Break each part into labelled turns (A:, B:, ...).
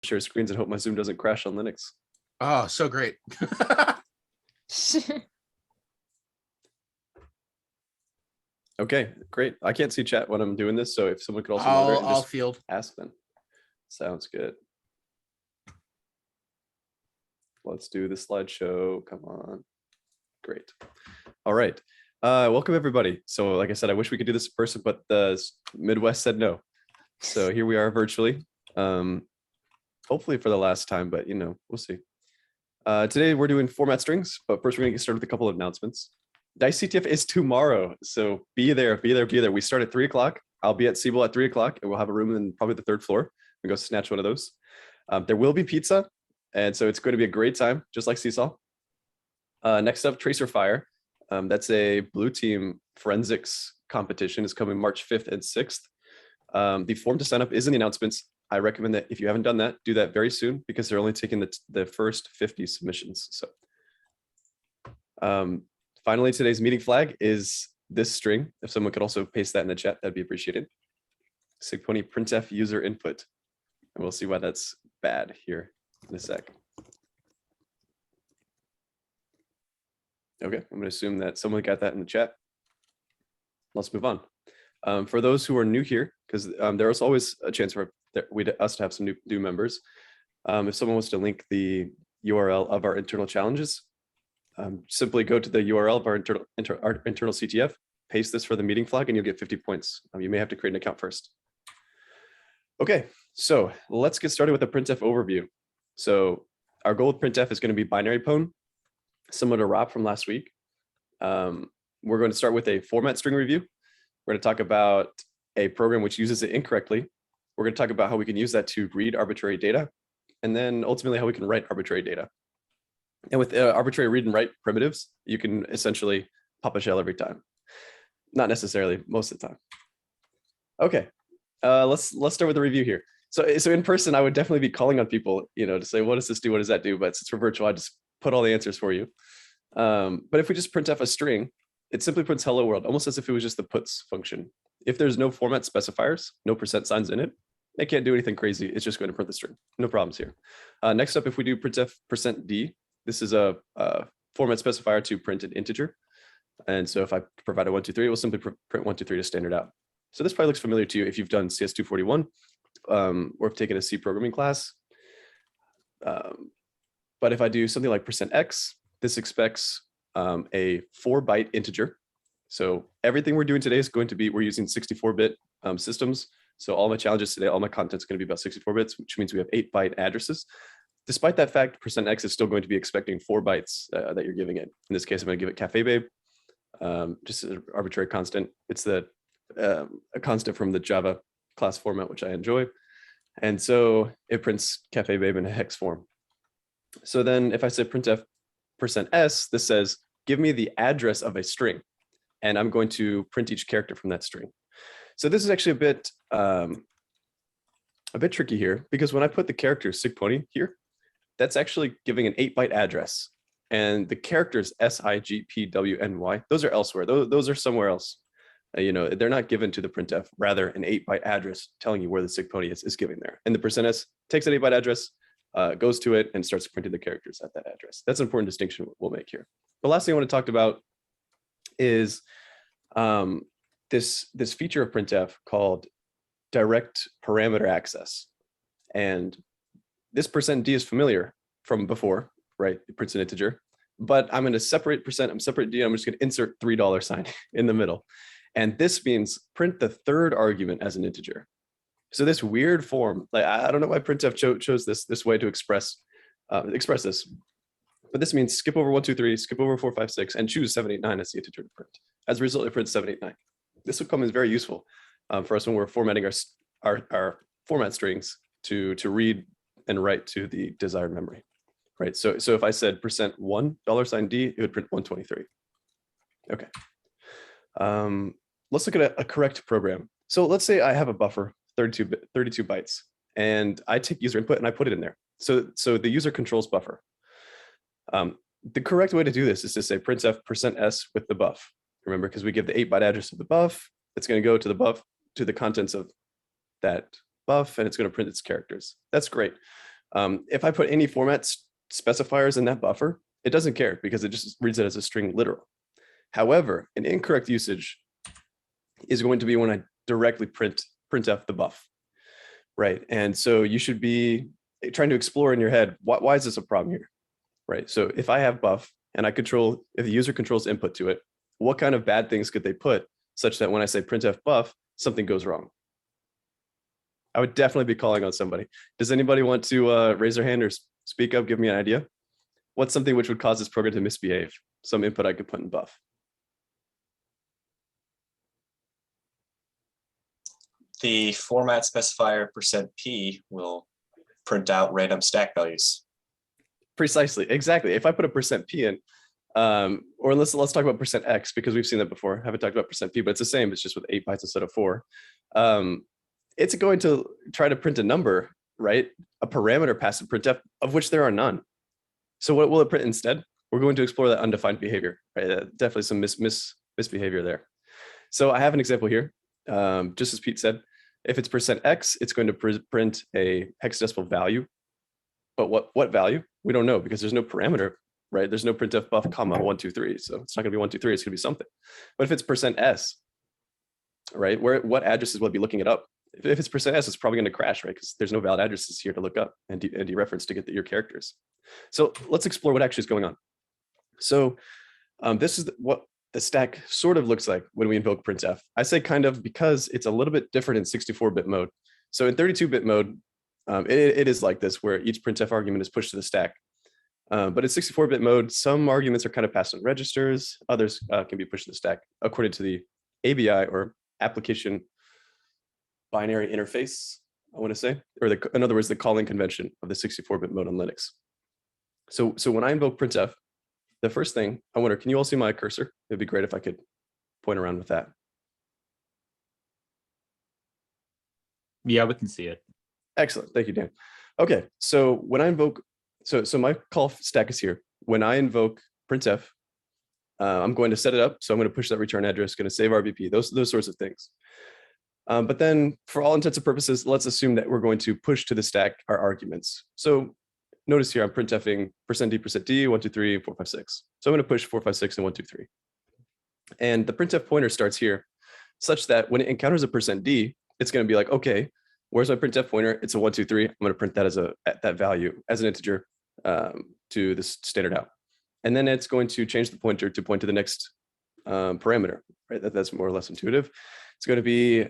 A: share screens and hope my Zoom doesn't crash on Linux.
B: Oh, so great.
A: Okay, great. I can't see chat when I'm doing this, so if someone could also moderate and
B: I'll
A: just
B: field.
A: ask them. Sounds good. Let's do the slideshow. Come on. Great. All right. Welcome everybody. So like I said, I wish we could do this in person, but the Midwest said no. So here we are virtually. Hopefully for the last time, but you know, we'll see. Today we're doing format strings, but first we're gonna get started with a couple of announcements. Dice CTF is tomorrow, so be there, be there, be there. We start at 3 o'clock. I'll be at SIGPwny at 3 o'clock, and we'll have a room in probably the 3rd floor. We go snatch one of those. There will be pizza, and so it's going to be a great time, just like Seesaw. Next up, Tracer Fire. That's a blue team forensics competition. It's coming March 5th and 6th. The form to sign up is in the announcements. I recommend that if you haven't done that, do that very soon because they're only taking the first 50 submissions. So. Finally, today's meeting flag is this string. If someone could also paste that in the chat, that'd be appreciated. SIGPwny printf user input. And we'll see why that's bad here in a sec. Okay, I'm going to assume that someone got that in the chat. Let's move on. For those who are new here, because there is always a chance for us to have some new members. If someone wants to link the URL of our internal challenges, simply go to the URL of our internal CTF, paste this for the meeting flag, and you'll get 50 points. You may have to create an account first. Okay, so let's get started with the Printf overview. So our goal with Printf is going to be binary pwn, similar to Rob from last week. We're going to start with a format string review. We're going to talk about a program which uses it incorrectly. We're going to talk about how we can use that to read arbitrary data, and then ultimately how we can write arbitrary data. And with arbitrary read and write primitives, you can essentially pop a shell every time. Not necessarily, most of the time. Okay, let's start with the review here. So in person, I would definitely be calling on people, to say, what does this do? What does that do? But since we're virtual, I just put all the answers for you. But if we just printf a string, it simply prints hello world, almost as if it was just the puts function. If there's no format specifiers, no % signs in it, it can't do anything crazy. It's just going to print the string. No problems here. Next up, if we do printf %d, this is a format specifier to print an integer. And so if I provide a 1, 2, 3, it will simply print 1, 2, 3 to standard out. So this probably looks familiar to you if you've done CS 241 or have taken a C programming class. But if I do something like %x, this expects a 4-byte integer. So everything we're doing today is going to be, we're using 64-bit systems. So all my challenges today, all my content is going to be about 64 bits, which means we have 8-byte addresses. Despite that fact, %x is still going to be expecting 4 bytes that you're giving it. In this case, I'm going to give it Cafe Babe, just an arbitrary constant. It's a constant from the Java class format, which I enjoy. And so it prints Cafe Babe in a hex form. So then if I say printf %s, this says, give me the address of a string. And I'm going to print each character from that string. So this is actually a bit tricky here, because when I put the character SIGPwny here, that's actually giving an 8-byte address. And the characters SIGPwny, those are elsewhere. Those are somewhere else. They're not given to the printf, rather an 8-byte address telling you where the SIGPwny is giving there. And the %s takes that 8-byte address, goes to it and starts printing the characters at that address. That's an important distinction we'll make here. The last thing I want to talk about is this feature of printf called direct parameter access. And this %d is familiar from before, right? It prints an integer, but I'm going to separate I'm separate d. I'm just going to insert $3 sign in the middle. And this means print the 3rd argument as an integer. So this weird form, like I don't know why printf chose this way to express this, but this means skip over 1, 2, 3, skip over 4, 5, 6, and choose 7, 8, 9 as the integer to print. As a result, it prints 7, 8, 9. This will come as very useful for us when we're formatting our format strings to read and write to the desired memory, right? So if I said %1 $d, it would print 123. Okay. Let's look at a correct program. So let's say I have a buffer, 32 bytes, and I take user input and I put it in there. So the user controls buffer. The correct way to do this is to say printf %s with the buff. Remember, because we give the 8-byte address of the buff, it's going to go to the contents of that buff, and it's going to print its characters. That's great. If I put any format specifiers in that buffer, it doesn't care because it just reads it as a string literal. However, an incorrect usage is going to be when I directly printf the buff, right? And so you should be trying to explore in your head, why is this a problem here, right? So if I have buff and if the user controls input to it, what kind of bad things could they put such that when I say printf buff, something goes wrong? I would definitely be calling on somebody. Does anybody want to raise their hand or speak up, give me an idea? What's something which would cause this program to misbehave? Some input I could put in buff.
B: The format specifier %p will print out random stack values.
A: Precisely, exactly. If I put a %p in, or let's talk about %x because we've seen that before. I haven't talked about %p, but it's the same. It's just with 8 bytes instead of 4. It's going to try to print a number, right? A parameter passed to printf, of which there are none. So what will it print instead? We're going to explore that undefined behavior, right? Definitely some misbehavior there. So I have an example here. Just as Pete said, if it's %x, it's going to print a hexadecimal value. But what value? We don't know because there's no parameter, right? There's no printf buff comma 123. So it's not going to be 123. It's going to be something. But if it's %s, right? What addresses will be looking it up? If it's %s, it's probably going to crash, right? Because there's no valid addresses here to look up and dereference to get your characters. So let's explore what actually is going on. So this is what the stack sort of looks like when we invoke printf. I say kind of because it's a little bit different in 64-bit mode. So in 32-bit mode, it is like this, where each printf argument is pushed to the stack. But in 64-bit mode, some arguments are kind of passed on registers. Others can be pushed to the stack according to the ABI, or application binary interface, I want to say, or in other words, the calling convention of the 64-bit mode on Linux. So when I invoke printf, the first thing I wonder, can you all see my cursor? It'd be great if I could point around with that.
C: Yeah, we can see it.
A: Excellent. Thank you, Dan. Okay, so when I invoke, so my call stack is here. When I invoke printf, I'm going to set it up. So I'm going to push that return address, going to save RBP, those sorts of things. But then for all intents and purposes, let's assume that we're going to push to the stack our arguments. So notice here, I'm printfing %d, %d, 1, 2, 3, 4, 5, 6. So I'm going to push 4, 5, 6, and 1, 2, 3. And the printf pointer starts here such that when it encounters a %d, it's going to be like, okay, where's my printf pointer? It's a 1, 2, 3. I'm going to print that as that value as an integer to this standard out. And then it's going to change the pointer to point to the next parameter, right? That's more or less intuitive. It's going to be,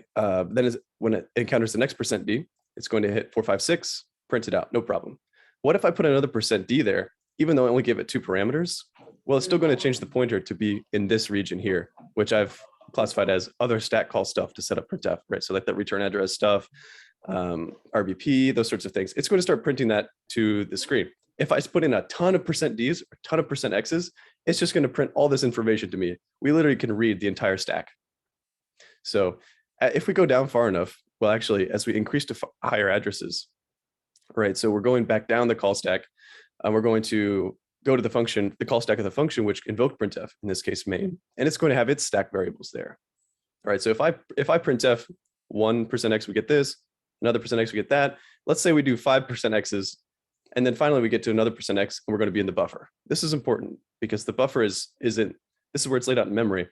A: when it encounters the next %d, it's going to hit 4, 5, 6, print it out, no problem. What if I put another %d there, even though I only give it 2 parameters? Well, it's still going to change the pointer to be in this region here, which I've classified as other stack call stuff to set up printf, right? So like that return address stuff, RBP, those sorts of things. It's going to start printing that to the screen. If I put in a ton of %ds or a ton of %x's, it's just going to print all this information to me. We literally can read the entire stack. So if we go down far enough, well, actually, as we increase to higher addresses, right? So we're going back down the call stack, and we're going to go to the function, the call stack of the function, which invoked printf, in this case main, and it's going to have its stack variables there. All right, so if I printf 1% x, we get this, another %x, we get that. Let's say we do 5% x's, and then finally we get to another %x, and we're going to be in the buffer. This is important because the buffer this is where it's laid out in memory,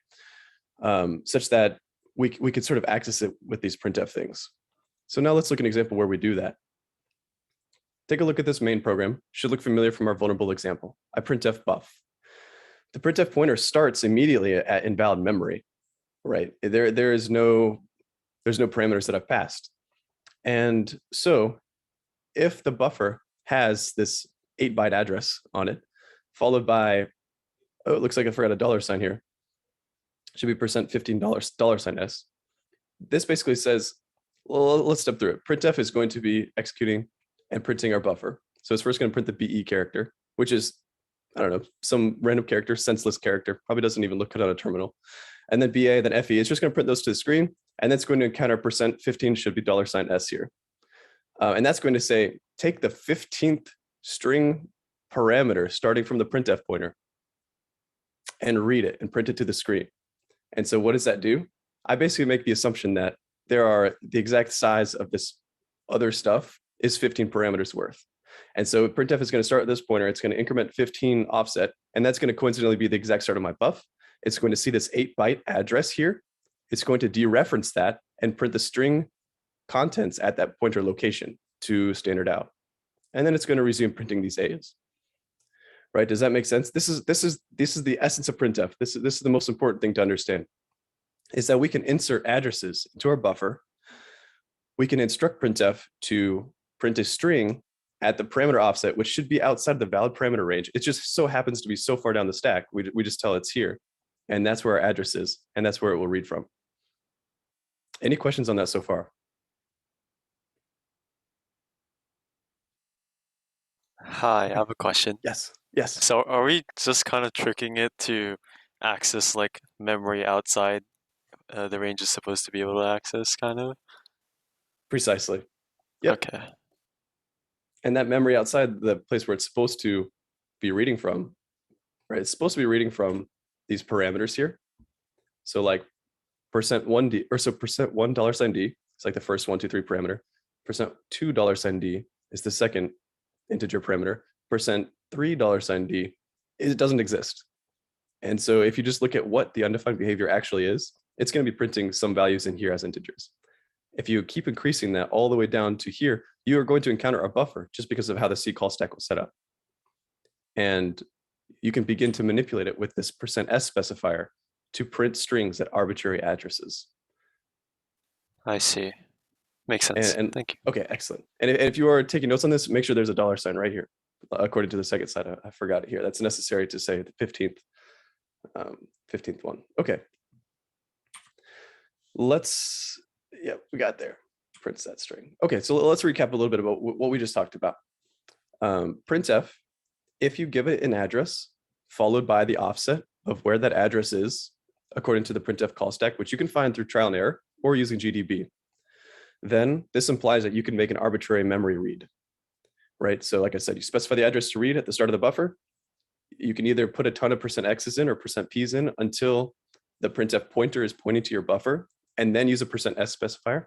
A: such that we could sort of access it with these printf things. So now let's look at an example where we do that. Take a look at this main program. Should look familiar from our vulnerable example. I printf buff. The printf pointer starts immediately at invalid memory, right? There's no parameters that I've passed. And so if the buffer has this 8-byte address on it, followed by, oh, it looks like I forgot a $sign here. Should be $15 $s. This basically says, well, let's step through it. Printf is going to be executing and printing our buffer. So it's first going to print the BE character, which is, I don't know, some random character, senseless character, probably doesn't even look good on a terminal. And then BA, then FE, it's just going to print those to the screen. And that's going to encounter %15 should be $S here. And that's going to say, take the 15th string parameter starting from the printf pointer and read it and print it to the screen. And so what does that do? I basically make the assumption that the exact size of this other stuff is 15 parameters worth. And so printf is going to start at this pointer. It's going to increment 15 offset, and that's going to coincidentally be the exact start of my buff. It's going to see this 8-byte address here. It's going to dereference that and print the string contents at that pointer location to standard out. And then it's going to resume printing these A's. Right? Does that make sense? This is the essence of printf. This is the most important thing to understand, is that we can insert addresses into our buffer. We can instruct printf to print a string at the parameter offset, which should be outside the valid parameter range. It just so happens to be so far down the stack. We just tell it's here, and that's where our address is, and that's where it will read from. Any questions on that so far?
D: Hi, I have a question.
A: Yes. Yes.
D: So are we just kind of tricking it to access like memory outside the range is supposed to be able to access, kind of?
A: Precisely. Yep.
D: Okay.
A: And that memory outside the place where it's supposed to be reading from, right? It's supposed to be reading from these parameters here. So like %1D, or so $1$D, it's like the first 1, 2, 3 parameter. $2$D is the second integer parameter. $3$D, it doesn't exist. And so if you just look at what the undefined behavior actually is, it's going to be printing some values in here as integers. If you keep increasing that all the way down to here, you are going to encounter a buffer just because of how the C call stack was set up. And you can begin to manipulate it with this %s specifier to print strings at arbitrary addresses.
D: I see. Makes sense.
A: And
D: Thank you.
A: okay, excellent. And if you are taking notes on this, make sure there's a $sign right here. According to the second slide, I forgot it here. That's necessary to say the 15th one. Okay. Yeah, we got there. Prints that string. Okay, so let's recap a little bit about what we just talked about. Printf, if you give it an address followed by the offset of where that address is, according to the printf call stack, which you can find through trial and error or using GDB, then this implies that you can make an arbitrary memory read, right? So like I said, you specify the address to read at the start of the buffer. You can either put a ton of %x's in or %p's in until the printf pointer is pointing to your buffer, and then use a %s specifier.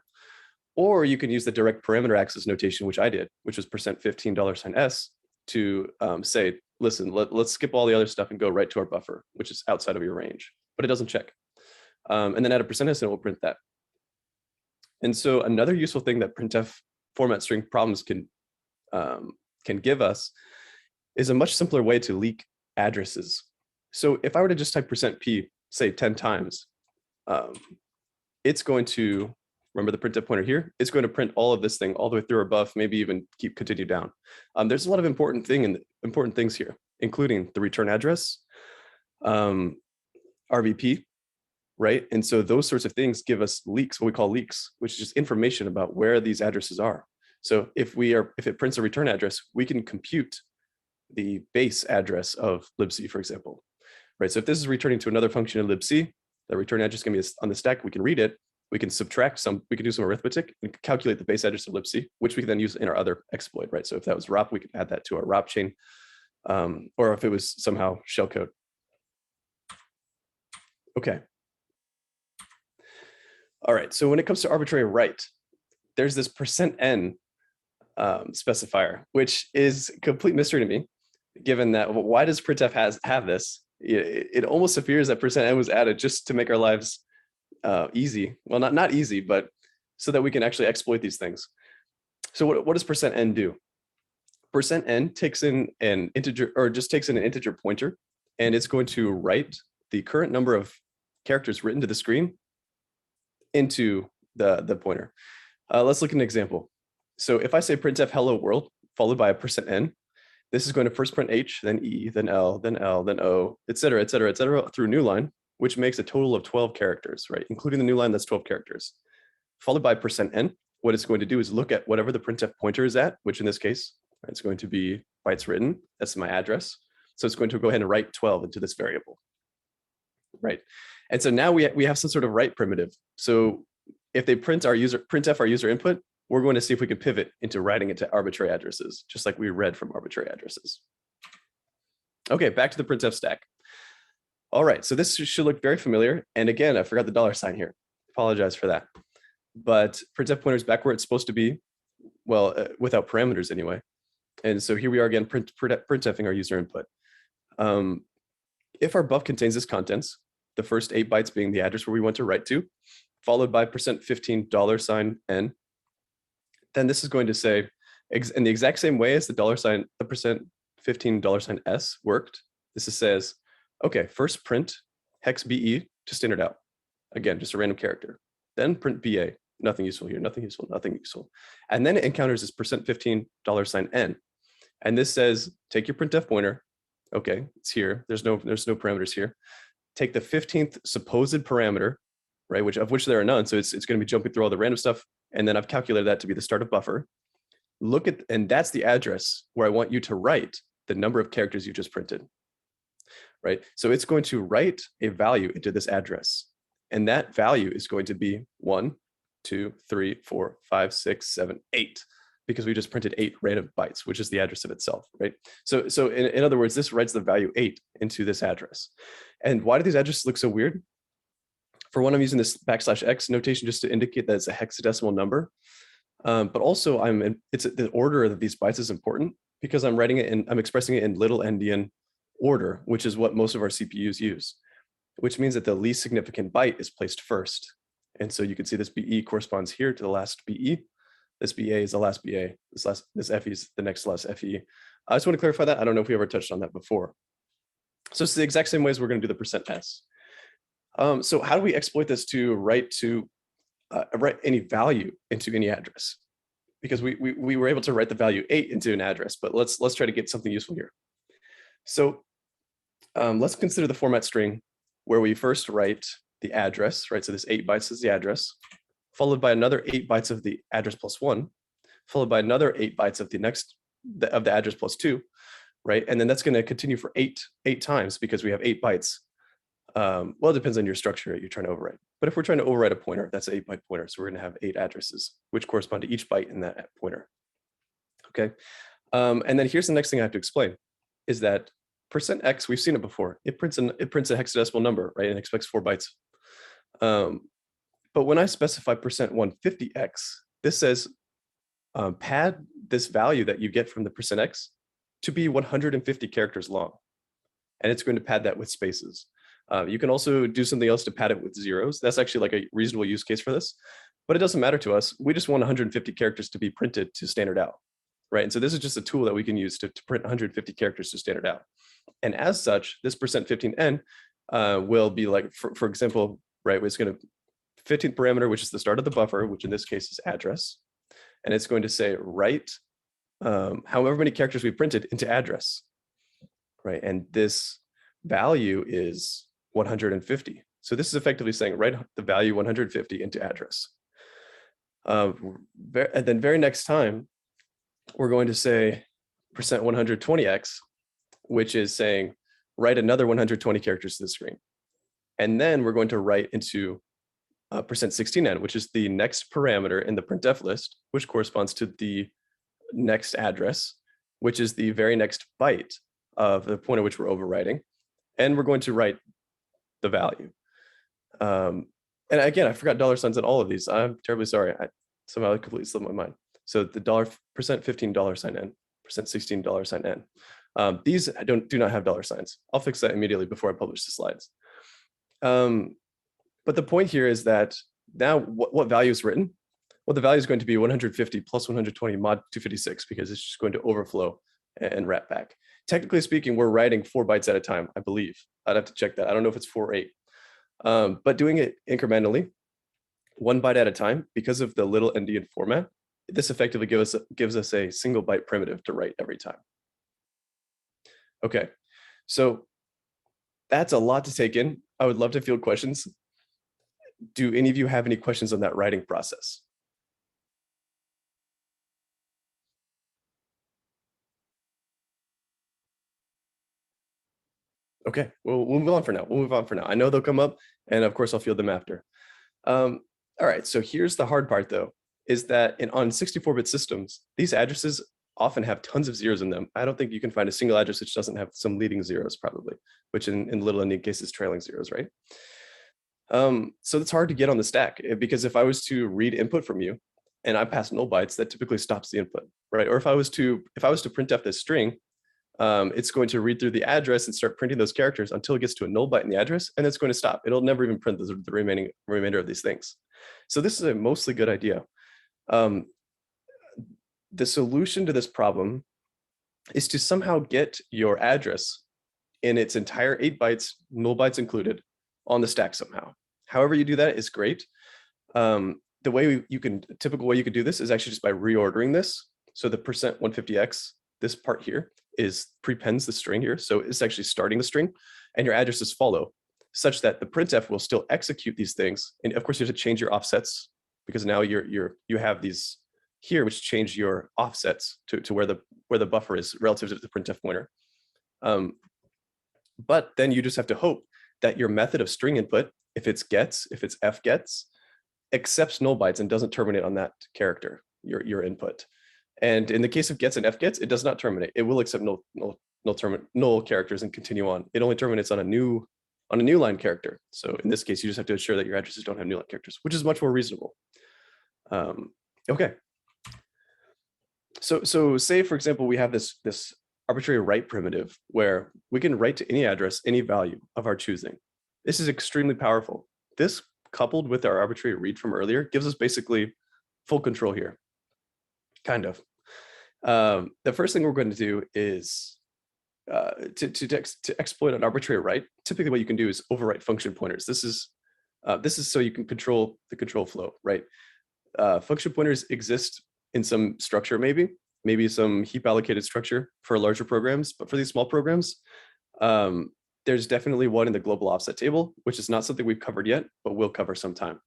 A: Or you can use the direct parameter access notation, which I did, which was $15 to say, listen, let's skip all the other stuff and go right to our buffer, which is outside of your range, but it doesn't check. And then add a %s and it will print that. And so another useful thing that printf format string problems can give us is a much simpler way to leak addresses. So if I were to just type %p, say 10 times, it's going to, remember the printf pointer here, it's going to print all of this thing all the way through our buff, maybe even continue down. There's a lot of important things here, including the return address, RVP, right? And so those sorts of things give us leaks, what we call leaks, which is just information about where these addresses are. So if it prints a return address, we can compute the base address of libc, for example, right? So if this is returning to another function in libc, the return address can be on the stack, we can read it, we can subtract some, we can do some arithmetic and calculate the base address of libc, which we can then use in our other exploit, right? So if that was ROP, we could add that to our ROP chain, or if it was somehow shellcode. Okay. All right, so when it comes to arbitrary write, there's this %n specifier, which is a complete mystery to me, given that, well, why does printf have this? It almost appears that %n was added just to make our lives easy. Well, not easy, but so that we can actually exploit these things. So what does %n do? %n takes in an integer, or just takes in an integer pointer, and it's going to write the current number of characters written to the screen into the pointer. Let's look at an example. So if I say printf hello world followed by a %n, this is going to first print H, then E, then L, then L, then O, et cetera, through new line, which makes a total of 12 characters, right? Including the new line, that's 12 characters. Followed by %n, what it's going to do is look at whatever the printf pointer is at, which in this case, it's going to be bytes written. That's my address. So it's going to go ahead and write 12 into this variable, right? And so now we have some sort of write primitive. So if they printf our user input, we're going to see if we can pivot into writing it to arbitrary addresses, just like we read from arbitrary addresses. Okay, back to the printf stack. All right, so this should look very familiar. And again, I forgot the $sign here. Apologize for that. But printf pointer is back where it's supposed to be, well, without parameters anyway. And so here we are again, printfing our user input. If our buff contains this contents, the first 8 bytes being the address where we want to write to, followed by $15 then this is going to say, in the exact same way as the $15 S worked, this says, okay, first print hex BE to standard out. Again, just a random character. Then print BA, nothing useful here, nothing useful, nothing useful. And then it encounters this $15 N. And this says, take your printf pointer. Okay, it's here. There's no parameters here. Take the 15th supposed parameter, right, of which there are none. So it's going to be jumping through all the random stuff. And then I've calculated that to be the start of buffer. Look at, and that's the address where I want you to write the number of characters you just printed, right? So it's going to write a value into this address. And that value is going to be 1, 2, 3, 4, 5, 6, 7, 8, because we just printed 8 random bytes, which is the address of itself, right? So in other words, this writes the value 8 into this address. And why do these addresses look so weird? For one, I'm using this \x notation just to indicate that it's a hexadecimal number. But also the order of these bytes is important because I'm expressing it in little endian order, which is what most of our CPUs use, which means that the least significant byte is placed first. And so you can see this BE corresponds here to the last BE. This BA is the last BA. This FE is the next last FE. I just want to clarify that. I don't know if we ever touched on that before. So it's the exact same way as we're going to do the %s. So how do we exploit this to write any value into any address? Because we were able to write the value 8 into an address, but let's try to get something useful here. So let's consider the format string where we first write the address, right? So this 8 bytes is the address, followed by another 8 bytes of the address plus 1, followed by another 8 bytes of the address plus 2, right? And then that's going to continue for eight times because we have 8 bytes. Well, it depends on your structure you're trying to overwrite. But if we're trying to overwrite a pointer, that's an 8-byte pointer. So we're going to have 8 addresses, which correspond to each byte in that pointer. Okay. And then here's the next thing I have to explain is that %x, we've seen it before. It prints a hexadecimal number, right? And expects 4 bytes. But when I specify %150x, this says pad this value that you get from the %x to be 150 characters long. And it's going to pad that with spaces. You can also do something else to pad it with zeros. That's actually like a reasonable use case for this, but it doesn't matter to us. We just want 150 characters to be printed to standard out, right? And so this is just a tool that we can use to print 150 characters to standard out. And as such, this %15n will be like, for example, right, it's going to 15th parameter, which is the start of the buffer, which in this case is address. And it's going to say write however many characters we printed into address, right? And this value is 150. So this is effectively saying write the value 150 into address. And then very next time, we're going to say %120x, which is saying write another 120 characters to the screen. And then we're going to write into %16n, which is the next parameter in the printf list, which corresponds to the next address, which is the very next byte of the point at which we're overwriting. And we're going to write the value. And again, I forgot $signs in all of these. I'm terribly sorry. Somehow it completely slipped my mind. So the $15 $16 N. These do not have $signs. I'll fix that immediately before I publish the slides. But the point here is that now what value is written? Well, the value is going to be 150 plus 120 mod 256 because it's just going to overflow and wrap back. Technically speaking, we're writing 4 bytes at a time, I believe. I'd have to check that. I don't know if it's 4 or 8. But doing it incrementally, 1 byte at a time, because of the little endian format, this effectively gives us a single byte primitive to write every time. Okay, so that's a lot to take in. I would love to field questions. Do any of you have any questions on that writing process? Okay, we'll move on for now. We'll move on for now. I know they'll come up, and of course I'll field them after. All right, so here's the hard part though, is that on 64-bit systems, these addresses often have tons of zeros in them. I don't think you can find a single address which doesn't have some leading zeros probably, which in little endian cases trailing zeros, right? So it's hard to get on the stack because if I was to read input from you, and I pass null bytes, that typically stops the input, right? Or if I was to printf this string, it's going to read through the address and start printing those characters until it gets to a null byte in the address, and it's going to stop. It'll never even print the remainder of these things. So this is a mostly good idea. The solution to this problem is to somehow get your address in its entire 8 bytes, null bytes included, on the stack somehow. However you do that is great. The way typical way you could do this is actually just by reordering this. So the %150x, this part here, is prepends the string here. So it's actually starting the string, and your addresses follow, such that the printf will still execute these things. And of course, you have to change your offsets, because now you have these here, which change your offsets to where the buffer is relative to the printf pointer. But then you just have to hope that your method of string input, if it's fgets, accepts null bytes and doesn't terminate on that character, your input. And in the case of gets and fgets, it does not terminate. It will accept null characters and continue on. It only terminates on a new line character. So in this case, you just have to ensure that your addresses don't have new line characters, which is much more reasonable. Okay. So say, for example, we have this arbitrary write primitive where we can write to any address, any value of our choosing. This is extremely powerful. This, coupled with our arbitrary read from earlier, gives us basically full control here, kind of. The first thing we're going to do is to exploit an arbitrary write. Typically, what you can do is overwrite function pointers. This is so you can control the control flow, right? Function pointers exist in some structure, maybe some heap allocated structure for larger programs, but for these small programs, there's definitely one in the global offset table, which is not something we've covered yet, but we'll cover sometime.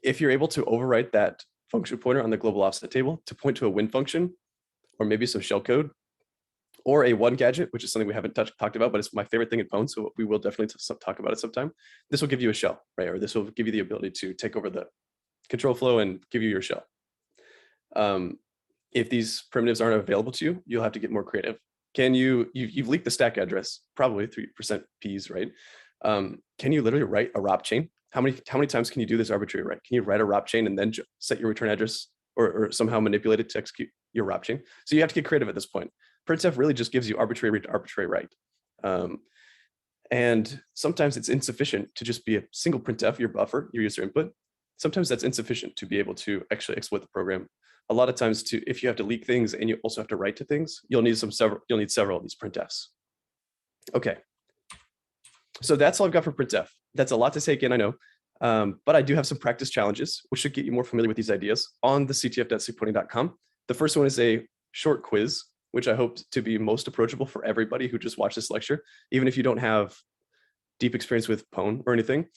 A: If you're able to overwrite that function pointer on the global offset table to point to a win function, or maybe some shellcode, or a one gadget, which is something we haven't talked about, but it's my favorite thing in Pwn, so we will definitely talk about it sometime. This will give you a shell, right? Or this will give you the ability to take over the control flow and give you your shell. If these primitives aren't available to you, you'll have to get more creative. You've leaked the stack address, probably 3% Ps, right? Can you literally write a ROP chain? How many times can you do this arbitrary write? Can you write a ROP chain and then set your return address or somehow manipulate it to execute your ROP chain? So you have to get creative at this point. Printf really just gives you arbitrary read to arbitrary write. And sometimes it's insufficient to just be a single printf, your buffer, your user input. Sometimes that's insufficient to be able to actually exploit the program. A lot of times, if you have to leak things and you also have to write to things, you'll need several of these printfs. Okay. So that's all I've got for printf. That's a lot to take in, I know. But I do have some practice challenges, which should get you more familiar with these ideas on the ctf.sigpwny.com. The first one is a short quiz, which I hope to be most approachable for everybody who just watched this lecture, even if you don't have deep experience with Pwn or anything.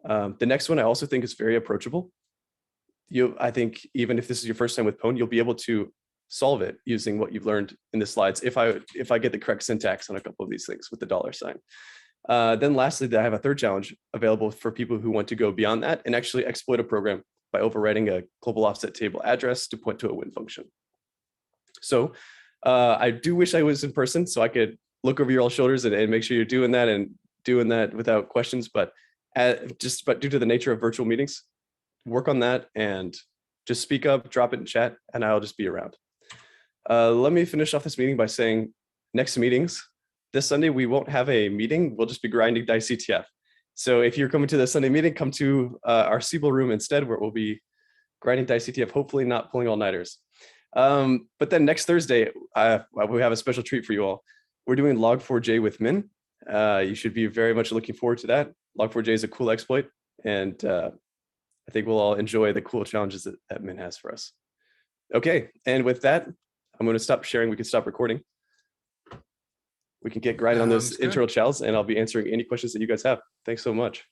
A: The next one I also think is very approachable. I think even if this is your first time with Pwn, you'll be able to solve it using what you've learned in the slides if I get the correct syntax on a couple of these things with the $sign. Then lastly, I have a third challenge available for people who want to go beyond that and actually exploit a program by overwriting a global offset table address to point to a win function. So I do wish I was in person so I could look over your all shoulders and make sure you're doing that without questions, but due to the nature of virtual meetings, work on that and just speak up, drop it in chat, and I'll just be around. Let me finish off this meeting by saying next meetings, this Sunday, we won't have a meeting. We'll just be grinding DicecTF. So if you're coming to the Sunday meeting, come to our Siebel room instead, where we'll be grinding DicecTF, hopefully not pulling all-nighters. But then next Thursday, we have a special treat for you all. We're doing log4j with Min. You should be very much looking forward to that. Log4j is a cool exploit, and I think we'll all enjoy the cool challenges that Min has for us. Okay, and with that, I'm going to stop sharing. We can stop recording. We can get grinding on those intro chals, and I'll be answering any questions that you guys have. Thanks so much.